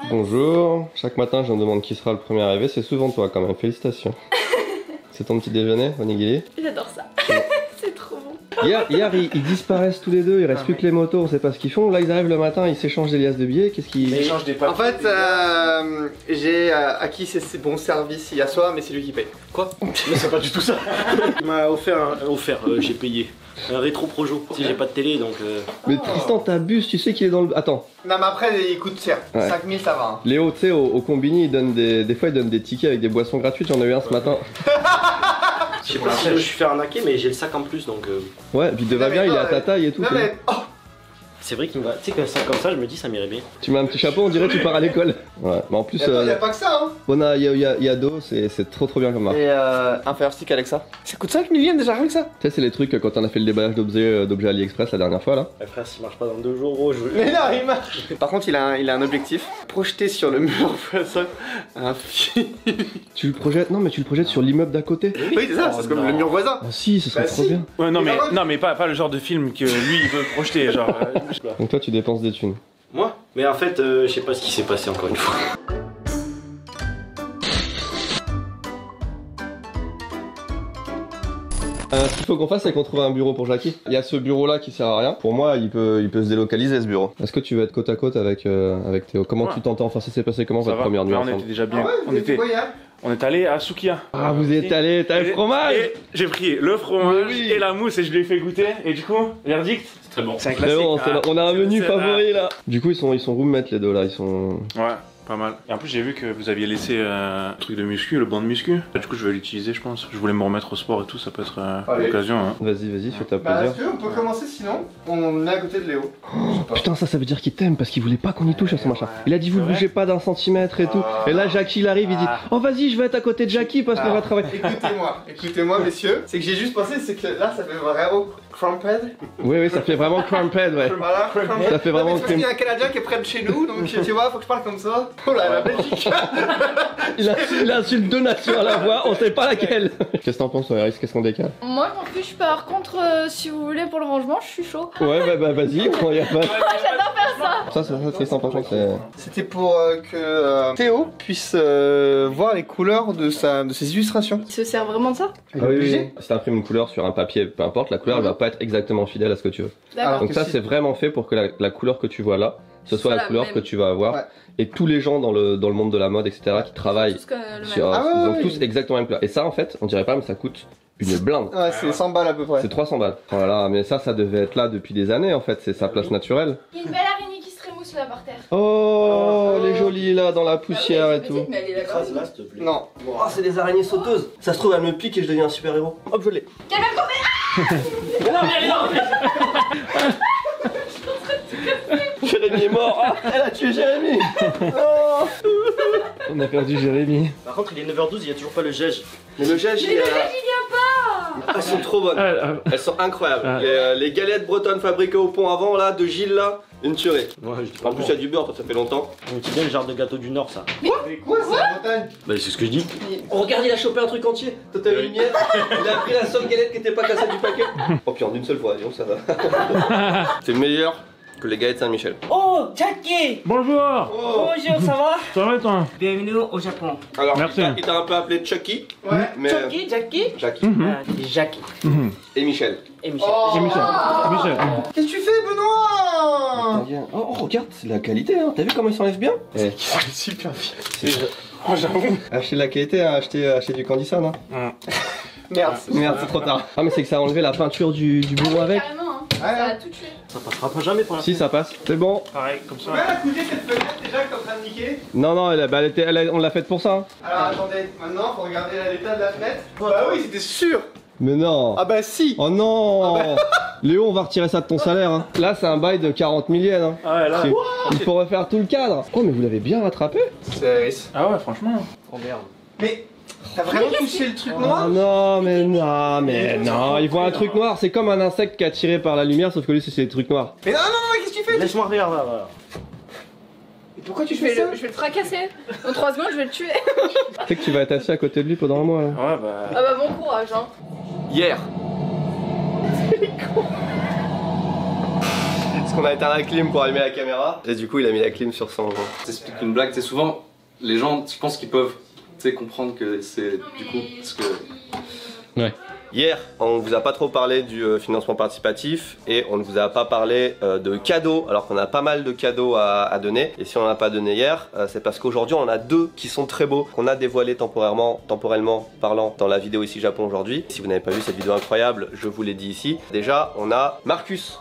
Bonjour. Chaque matin, je me demande qui sera le premier arrivé. C'est souvent toi quand même. Félicitations. C'est ton petit déjeuner, onigiri? J'adore ça. C'est trop bon. Hier ils disparaissent tous les deux. Il reste plus que les motos. On sait pas ce qu'ils font. Là, ils arrivent le matin. Ils s'échangent des liasses de billets. Qu'est-ce qu'ils... Ils échangent des papiers. En fait, j'ai acquis ces bons services hier soir, mais c'est lui qui paye. Quoi? Mais c'est pas du tout ça. Il m'a offert, j'ai payé. Un rétro projo. Si j'ai pas de télé donc. Mais Tristan, t'abuses. Tu sais qu'il est dans le... Attends. Non, mais après, il coûte cher. Ouais. 5000, ça va. Hein. Léo, tu sais, au combini, ils donnent des fois, ils donnent des tickets avec des boissons gratuites. J'en ai eu un ce matin. Je sais pas si je me suis fait arnaquer, mais j'ai le sac en plus donc. Ouais, puis de va bien, il est à ta taille et tout. Non, mais. Oh. C'est vrai qu'il me va. Tu sais, qu'un sac comme ça, je me dis, ça m'irait bien. Tu mets un petit chapeau, on dirait que tu pars à l'école. Ouais, mais en plus. Il y a pas que ça, hein. On a Yado, c'est trop bien comme marque. Et un Fire Stick Alexa. Ça coûte 5000 yens déjà, rien que ça. Tu sais, c'est les trucs quand on a fait le déballage d'objets AliExpress la dernière fois là. Ouais, frère, s'il marche pas dans 2 jours, je veux. Mais non, il marche. Par contre, il a un objectif. Projeté sur le mur voisin un film. Tu le projettes? Non, mais tu le projettes sur l'immeuble d'à côté. Oui, c'est ça, c'est comme le mur voisin. Ah si, ce serait Bah, trop si. bien. Ouais, non mais pas le genre de film que lui il veut projeter, genre. Donc toi, tu dépenses des thunes. Moi? Mais en fait, je sais pas ce qui s'est passé encore une fois. Ce qu'il faut qu'on fasse, c'est qu'on trouve un bureau pour Jackie. Il y a ce bureau là qui sert à rien. Pour moi, il peut se délocaliser ce bureau. Est-ce que tu veux être côte à côte avec Théo? Comment tu t'entends? Enfin, ça s'est passé comment votre première nuit on ensemble? était déjà bien. Ah ouais, on était. quoi, hier On est allé à Sukiya. Ah, vous êtes allé, t'as le fromage? Et j'ai pris le fromage Mais oui. et la mousse et je lui ai fait goûter. Et du coup, verdict? C'est très bon. C'est un Très classique. bon, on a un menu c'est- favori là. Du coup, ils sont roommates les deux là. Ils sont. Ouais, pas mal. Et en plus, j'ai vu que vous aviez laissé un truc de muscu, le banc de muscu. Du coup, je vais l'utiliser, je pense. Je voulais me remettre au sport et tout, ça peut être Allez. l'occasion. Hein. Vas-y, fais-toi Bah, plaisir. si tu veux, on peut commencer sinon. On est à côté de Léo. Putain, ça veut dire qu'il t'aime parce qu'il voulait pas qu'on y touche à son machin. Il a dit vous C'est vrai bougez pas d'un centimètre et tout. Et là, Jackie il arrive, il dit oh vas-y, je vais être à côté de Jackie parce qu'on va travailler. Écoutez-moi, messieurs. C'est que j'ai juste pensé, c'est que là, ça fait vraiment cramped. Oui, ça fait vraiment cramped, ouais. Voilà, cramped. Ça fait vraiment parce qu'il y a un Canadien qui est près de chez nous, donc tu vois, faut que je parle comme ça. Oh là, la Belgique. Il insulte deux nations à la fois, on sait pas laquelle. Qu'est-ce que t'en penses, Iris? Qu'est-ce qu'on décale? Moi, je m'en fiche. Par contre, si vous voulez pour le rangement, je suis chaud. Ouais, bah vas-y, quand y a pas. J'adore faire ça. Ça, Tristan, par contre, c'est. C'était pour que Théo puisse voir les couleurs de ses illustrations. Il se sert vraiment de ça? Ah oui. Si t'imprimes une couleur sur un papier, peu importe, la couleur elle va pas être exactement fidèle à ce que tu veux. D'accord. Donc ça, c'est vraiment fait pour que la couleur que tu vois là, ce soit la couleur même. que tu vas avoir. Ouais. Et tous les gens dans le monde de la mode, etc., qui travaillent Tous le même. sur, Ah ouais, ils ont ouais, tous exactement la même couleur. Et ça, en fait, on dirait pas, mais ça coûte une blinde. Ouais, c'est 100 balles à peu près. C'est 300 balles. Voilà, mais ça devait être là depuis des années en fait, c'est sa place naturelle. Il y a une belle araignée qui se trémousse là par terre. Oh, les jolies là dans la poussière et tout. Mais elle est là-bas. Là, s'il te plaît. Non. Oh, c'est des araignées sauteuses. Ça se trouve, elle me pique et je deviens un super héros. Hop, je l'ai. Jérémy est mort. Ah, elle a tué Jérémy. Oh. On a perdu Jérémy. Par contre, il est 9h12, il y a toujours pas le gège. Mais le gège, Mais le mec, il vient pas. elles sont trop bonnes. Elles sont incroyables. Les galettes bretonnes fabriquées au pont avant là, de Gilles là, une tuerie. Ouais, je dis pas En plus, il y a du beurre, ça fait longtemps. C'est bien le genre de gâteau du Nord, ça. Mais quoi, c'est la Bretagne? Bah, c'est ce que je dis. Oh, regarde, il a chopé un truc entier. T'as vu une miette. Il a pris la seule galette qui était pas cassée du paquet. Oh, puis en une seule fois, disons, ça va. C'est meilleur que les galettes Saint-Michel. Oh, Jackie! Bonjour. Oh. Bonjour, ça va? Ça va toi? Bienvenue au Japon. Alors, Merci. il t'a un peu appelé Chucky. Ouais. Mais Jackie? Jackie Jackie. et Michel. Et Michel. C'est Michel. Michel. Qu'est-ce que tu fais, Benoît? Oh, regarde, c'est la qualité, hein. T'as vu comment il s'enlève bien? C'est super bien. Oh, j'avoue. Acheter de la qualité, hein. acheter du Candyson, hein. Merde. Merde, c'est trop tard. Ah, mais c'est que ça a enlevé la peinture du bureau avec. Carrément, hein. Ouais, Ça a ouais. tout tué. Ça passera pas jamais pour la Si, ça passe. C'est bon. Pareil, comme ça. Tu peux la couder cette fenêtre déjà que t'es en train de niquer? Non, on l'a faite pour ça. Hein. Alors attendez, maintenant faut regarder l'état de la fenêtre. Bah oui, c'était sûr. Mais non. Ah bah si. Oh non. Ah Léo, on va retirer ça de ton salaire. Hein. Là, c'est un bail de 40 000 yens. Hein. Ah ouais, là. Il faut refaire tout le cadre. Oh, mais vous l'avez bien rattrapé. C'est Iris. Ah ouais, franchement. Oh merde. Mais t'as vraiment touché le truc Ah noir? non, mais non, il voit un truc noir. C'est comme un insecte qui est attiré par la lumière, sauf que lui, c'est des trucs noirs. Mais non, qu'est-ce que tu fais? Laisse-moi regarder là. Mais pourquoi tu Je fais vais, ça? je vais le fracasser. Dans 3 secondes, je vais le tuer. Tu sais que tu vas être assis à côté de lui pendant un mois. Là. Ouais, bah. Ah bah bon courage, hein. Hier. qu'on a éteint la clim pour allumer la caméra. Et du coup, il a mis la clim sur son... T'expliques une blague, tu sais, souvent, les gens, je pense qu'ils peuvent, tu sais, comprendre que c'est du coup, parce que... Ouais. Hier, on ne vous a pas trop parlé du financement participatif et on ne vous a pas parlé de cadeaux, alors qu'on a pas mal de cadeaux à donner. Et si on n'en a pas donné hier, c'est parce qu'aujourd'hui on en a deux qui sont très beaux, qu'on a dévoilés temporellement parlant dans la vidéo ici Japon aujourd'hui. Si vous n'avez pas vu cette vidéo incroyable, je vous l'ai dit ici. Déjà, on a Marcus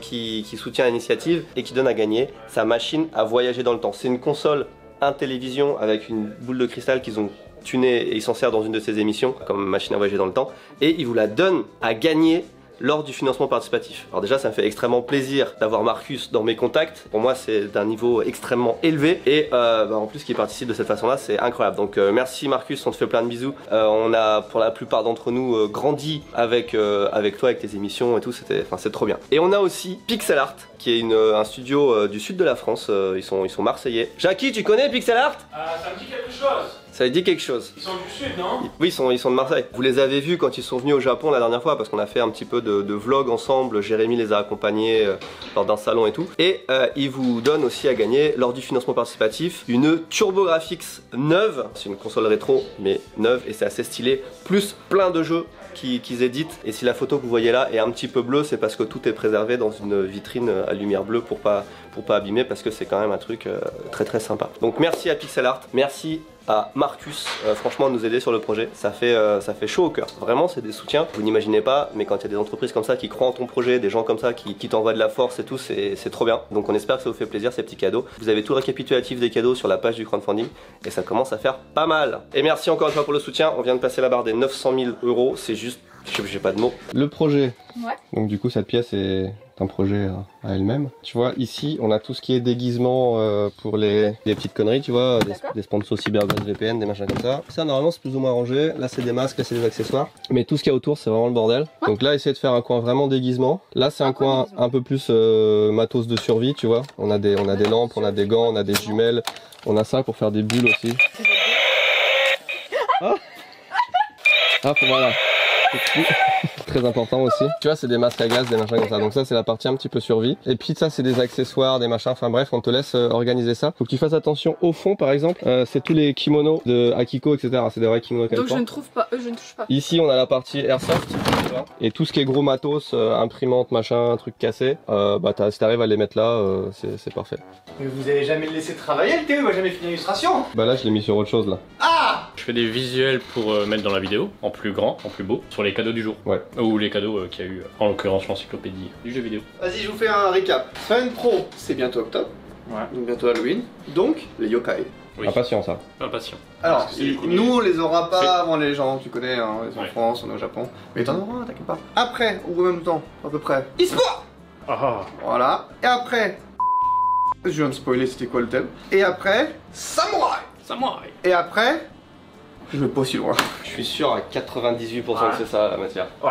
qui soutient l'initiative et qui donne à gagner sa machine à voyager dans le temps. C'est une console Intellivision avec une boule de cristal qu'ils ont tuné et il s'en sert dans une de ses émissions comme machine à voyager dans le temps et il vous la donne à gagner lors du financement participatif. Alors déjà ça me fait extrêmement plaisir d'avoir Marcus dans mes contacts, pour moi c'est d'un niveau extrêmement élevé et en plus qu'il participe de cette façon là c'est incroyable, donc merci Marcus, on te fait plein de bisous. On a pour la plupart d'entre nous grandi avec toi, avec tes émissions et tout, c'est trop bien. Et on a aussi Pixel Art qui est un studio du sud de la France, ils sont marseillais. Jackie, tu connais Pixel Art? Ça me dit quelque chose. Ça dit quelque chose. Ils sont du sud, non? Oui, ils sont de Marseille. Vous les avez vus quand ils sont venus au Japon la dernière fois parce qu'on a fait un petit peu de vlog ensemble. Jérémy les a accompagnés lors d'un salon et tout. Et ils vous donnent aussi à gagner lors du financement participatif une TurboGrafx neuve. C'est une console rétro mais neuve et c'est assez stylé. Plus plein de jeux qu'ils éditent. Et si la photo que vous voyez là est un petit peu bleue, c'est parce que tout est préservé dans une vitrine à lumière bleue pour pas abîmer, parce que c'est quand même un truc très très sympa. Donc merci à Pixel Art, merci à Marcus, franchement de nous aider sur le projet, ça fait chaud au cœur. Vraiment c'est des soutiens, vous n'imaginez pas, mais quand il y a des entreprises comme ça qui croient en ton projet, des gens comme ça qui t'envoient de la force et tout, c'est trop bien. Donc on espère que ça vous fait plaisir ces petits cadeaux. Vous avez tout le récapitulatif des cadeaux sur la page du crowdfunding et ça commence à faire pas mal. Et merci encore une fois pour le soutien, on vient de passer la barre des 900 000 €, c'est juste, j'ai pas de mots. Le projet, Ouais. donc du coup cette pièce est un projet à elle-même. Tu vois, ici, on a tout ce qui est déguisement pour les petites conneries, tu vois, des sponsors CyberGlass VPN, des machins comme ça. Ça, normalement, c'est plus ou moins rangé. Là, c'est des masques, là, c'est des accessoires. Mais tout ce qu'il y a autour, c'est vraiment le bordel. Ouais. Donc là, essayez de faire un coin vraiment déguisement. Là, c'est un coin un peu plus matos de survie, tu vois. On a des lampes, on a des gants, on a des jumelles. On a ça pour faire des bulles aussi. Voilà. Très important aussi. Tu vois, c'est des masques à gaz, des machins comme ça. Donc ça, c'est la partie un petit peu survie. Et puis ça, c'est des accessoires, des machins. Enfin bref, on te laisse organiser ça. Faut que tu fasses attention au fond, par exemple. C'est tous les kimonos de Akiko, etc. C'est des vrais kimonos qu'elle porte. Donc je ne trouve pas, je ne touche pas. Ici, on a la partie airsoft. Tu vois, et tout ce qui est gros matos, imprimante, machin, truc cassé. Si t'arrives à les mettre là, c'est parfait. Mais vous avez jamais le laissé travailler, le Théo, il va jamais finir l'illustration. Bah là, je l'ai mis sur autre chose là. Ah! Je fais des visuels pour mettre dans la vidéo, en plus grand, en plus beau, sur les cadeaux du jour. Ouais. Ou les cadeaux qu'il y a eu, en l'occurrence l'encyclopédie du jeu vidéo. Vas-y, je vous fais un récap. Semaine pro, c'est bientôt octobre. Ouais. Donc bientôt Halloween. Donc, les yokai. Oui. Impatient ça. Impatient. Alors, Parce que c'est les premiers. nous on les aura pas avant les gens, tu connais, hein, les en France, on est au Japon. Mais t'en auras, t'inquiète pas. Après, ou en même temps, à peu près. e-sport. Ah. Voilà. Et après, je viens de spoiler c'était quoi le thème. Et après, samouraï. Samouraï. Et après, je vais pas aussi loin. Je suis sûr à 98% que c'est ça la matière. Ouais,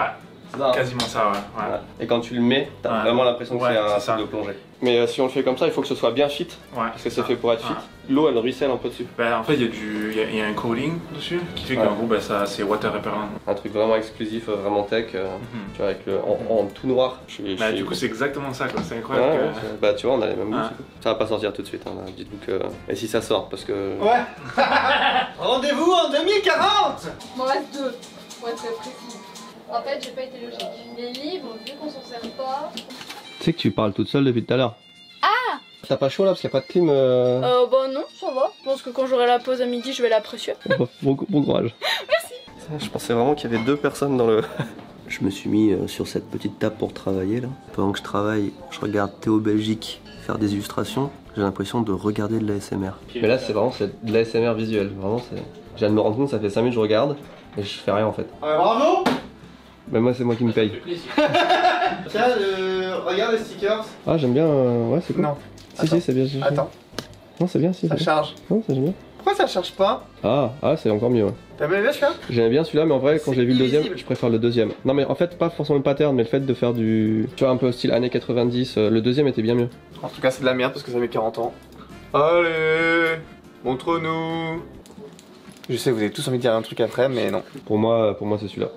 C'est ça, hein. quasiment ça, ouais. Ouais. Et quand tu le mets, t'as Ouais. vraiment l'impression que Ouais, c'est un c'est ça. truc de plongée. Mais si on le fait comme ça, il faut que ce soit bien fit, Ouais. parce que c'est fait pour être fit. L'eau, elle ruisselle un peu dessus. Bah, en fait, il y a un coating dessus qui fait qu'en gros, bah, ça, c'est water repellent. Un truc vraiment exclusif, vraiment tech, tu vois, avec en tout noir. Bah, du coup, c'est exactement ça, quoi. C'est Ouais, incroyable. ouais, que... bah tu vois, on a les mêmes goûts. Ouais. c'est cool. Ça va pas sortir tout de suite, hein, là. Dites-vous que... Et si ça sort, parce que... Ouais. Rendez-vous en 2040. Il m'en reste 2, pour être très précis. En fait, j'ai pas été logique. Les livres, vu qu'on s'en sert pas... Tu sais que tu parles toute seule depuis tout à l'heure. Ah! T'as pas chaud là, parce qu'il n'y a pas de clim Bah non, ça va. Je pense que quand j'aurai la pause à midi, je vais l'apprécier. Bon courage. Merci. Je pensais vraiment qu'il y avait 2 personnes dans le... Je me suis mis sur cette petite table pour travailler là. Pendant que je travaille, je regarde Théo Belgique faire des illustrations. J'ai l'impression de regarder de l'ASMR. Mais là c'est vraiment de l'ASMR visuel. Vraiment c'est... Je viens de me rendre compte, ça fait 5 minutes que je regarde et je fais rien en fait. Bravo. Mais moi c'est moi qui me paye. Tiens, regarde les stickers. Ah j'aime bien, ouais c'est cool. Non. Si c'est bien. Attends, Non c'est bien, si. ça c'est bien. charge. Non ça j'aime bien. Pourquoi ça charge pas? Ah c'est encore mieux ouais. T'as bien celui-là? J'aimais bien celui-là mais en vrai quand C'est j'ai vu le deuxième, illisible. je préfère le deuxième. Non mais en fait pas forcément le pattern mais le fait de faire du... Tu vois un peu au style années 90, le deuxième était bien mieux. En tout cas, c'est de la merde parce que ça met 40 ans. Allez, montre-nous. Je sais, vous avez tous envie de dire un truc après, mais non. Pour moi c'est celui-là.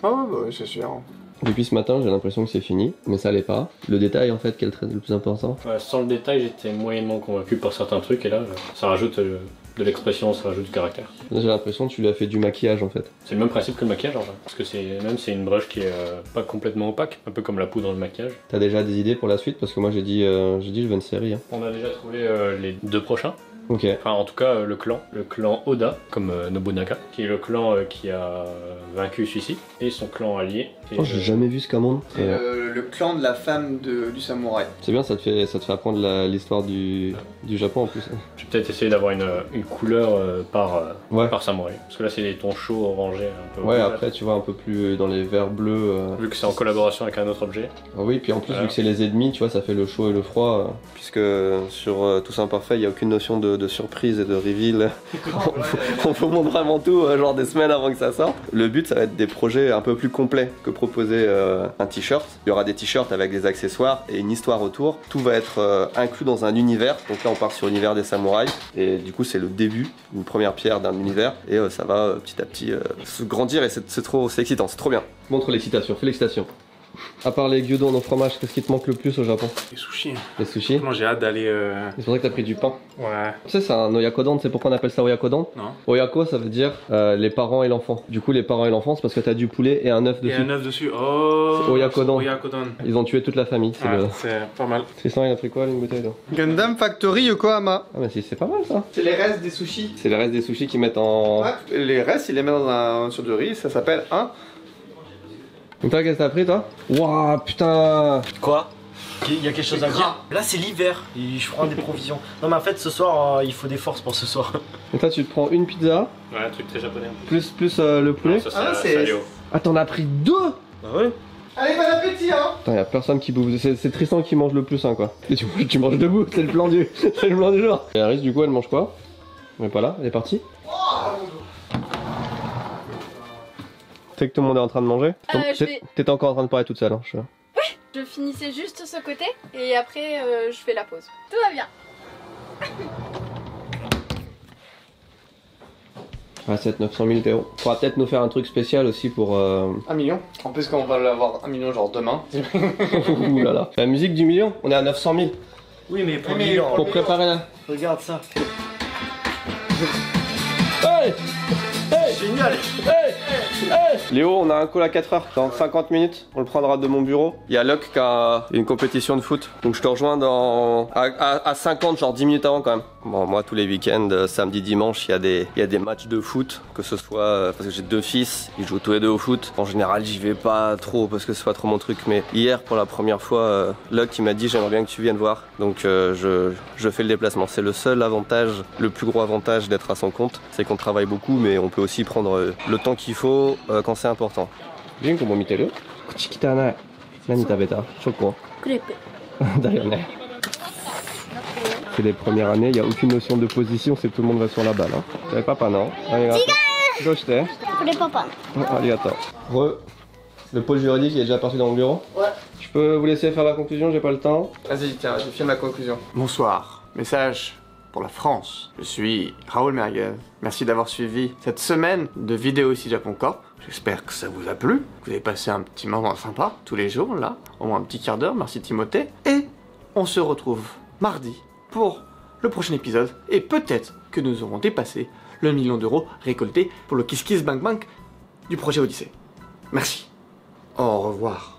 Ah ouais, bah, c'est sûr. Depuis ce matin, j'ai l'impression que c'est fini, mais ça l'est pas. Le détail, en fait, qui est le plus important. Ouais, sans le détail, j'étais moyennement convaincu par certains trucs et là, ça rajoute de l'expression, ça rajoute du caractère. Là, j'ai l'impression que tu lui as fait du maquillage, en fait. C'est le même principe que le maquillage en vrai. Parce que c'est une brush qui est pas complètement opaque, un peu comme la poudre dans le maquillage. T'as déjà des idées pour la suite? Parce que moi, j'ai dit je veux une série. Hein. On a déjà trouvé les 2 prochains. Ok. Enfin, en tout cas, le clan Oda, comme Nobunaga, qui est le clan qui a vaincu celui-ci, et son clan allié. Et, Oh, j'ai jamais vu ce Camon. C'est le clan de la femme du samouraï. C'est bien, ça te fait apprendre l'histoire du Japon en plus. Je vais peut-être essayer d'avoir une couleur Ouais. par samouraï. Parce que là, c'est des tons chauds, orangés, un peu. Ouais, rouge. après, tu vois, un peu plus dans les verts bleus. Vu que c'est en collaboration avec un autre objet. Ah oui, puis en plus, Voilà. vu que c'est les ennemis, tu vois, ça fait le chaud et le froid. Puisque sur Tous Imparfaits, il n'y a aucune notion de surprise et de reveal. On vous montre vraiment tout, genre des semaines avant que ça sorte. Le but, ça va être des projets un peu plus complets que proposer un t-shirt. Il y aura des t-shirts avec des accessoires et une histoire autour. Tout va être inclus dans un univers. Donc là, on part sur l'univers des samouraïs. Et du coup, c'est le début, une première pierre d'un univers. Et ça va petit à petit se grandir et c'est excitant, c'est trop bien. Montre l'excitation, fais l'excitation. À part les gyudon au fromage, qu'est-ce qui te manque le plus au Japon? Les sushis. Les sushis? Moi j'ai hâte d'aller. C'est pour ça que t'as pris du pain. Ouais. Tu sais, c'est un oyakodon, tu sais pourquoi on appelle ça oyakodon? Non. Oyako, ça veut dire les parents et l'enfant. Du coup, les parents et l'enfant, c'est parce que t'as du poulet et un œuf Il y dessus. a un œuf dessus. Oh. C'est Oyakodon. Oyakodon. Ils ont tué toute la famille. C'est Ouais, le... c'est pas mal. Tristan, il a pris quoi, une bouteille là? Gundam Factory Yokohama. Ah, mais c'est pas mal ça. C'est les restes des sushis. C'est le reste des sushis qu'ils mettent en. Ouais, les restes, ils les mettent sur du riz, ça s'appelle un. Donc, toi, qu'est-ce que t'as pris toi? Waouh, putain! Quoi? Il y a quelque chose à dire? Là c'est l'hiver, et je prends des provisions. Non mais en fait ce soir il faut des forces pour ce soir. Et toi, tu te prends une pizza, Ouais, un truc très japonais. plus le poulet. Non, ça, Ah, c'est c'est- Salio. Ah, t'en as pris deux! Bah ouais. Allez, bon appétit, hein! Putain, y'a personne qui bouffe. C'est Tristan qui mange le plus, hein, quoi. Et tu manges debout, c'est le plan du, c'est le plan du jour. Et Aris, du coup, elle mange quoi? Elle est pas là, elle est partie. Tu sais que tout le monde est en train de manger? je vais- T'étais encore en train de parler toute seule, hein. Je finissais juste ce côté et après je fais la pause. Tout va bien. Ah, 900 000 Théo. Faudra peut-être nous faire un truc spécial aussi pour. 1 million. En plus, quand on va l'avoir 1 million, genre demain. Ouh là là. La musique du million, on est à 900 000. Oui mais pour Oui, mais le million, Pour préparer la. regarde ça. Hey! Génial. Léo, on a un call à 4h dans 50 minutes. On le prendra de mon bureau. Il y a Locke qui a une compétition de foot. Donc je te rejoins à 50, genre 10 minutes avant quand même. Bon, moi, tous les week-ends, samedi, dimanche, il y a des matchs de foot. Que ce soit parce que j'ai 2 fils, ils jouent tous les 2 au foot. En général, j'y vais pas trop parce que c'est pas trop mon truc. Mais hier, pour la première fois, Locke il m'a dit j'aimerais bien que tu viennes voir. Donc je fais le déplacement. C'est le seul avantage, le plus gros avantage d'être à son compte. C'est qu'on travaille beaucoup, mais on peut aussi prendre le temps qu'il faut quand c'est important. Bien comment見てる? 口汚い。何食べた? チョコ。クレープ。だよね。C'est les premières années, il n'y a aucune notion de position, c'est que tout le monde va sur la balle. Hein. T'avais papa, non? Arigato. Arigato. Le pôle juridique il est déjà parti dans le bureau? Ouais. Je peux vous laisser faire la conclusion, j'ai pas le temps. Vas-y, tiens, je filme la conclusion. Bonsoir. Message pour la France. Je suis Raoul Merguez. Merci d'avoir suivi cette semaine de vidéo ici Japon Corp. J'espère que ça vous a plu, que vous avez passé un petit moment sympa tous les jours là, au moins un petit quart d'heure. Merci Timothée. Et on se retrouve mardi pour le prochain épisode. Et peut-être que nous aurons dépassé le 1 million d'euros récoltés pour le Kiss Kiss Bank Bank du projet Odyssée. Merci. Au revoir.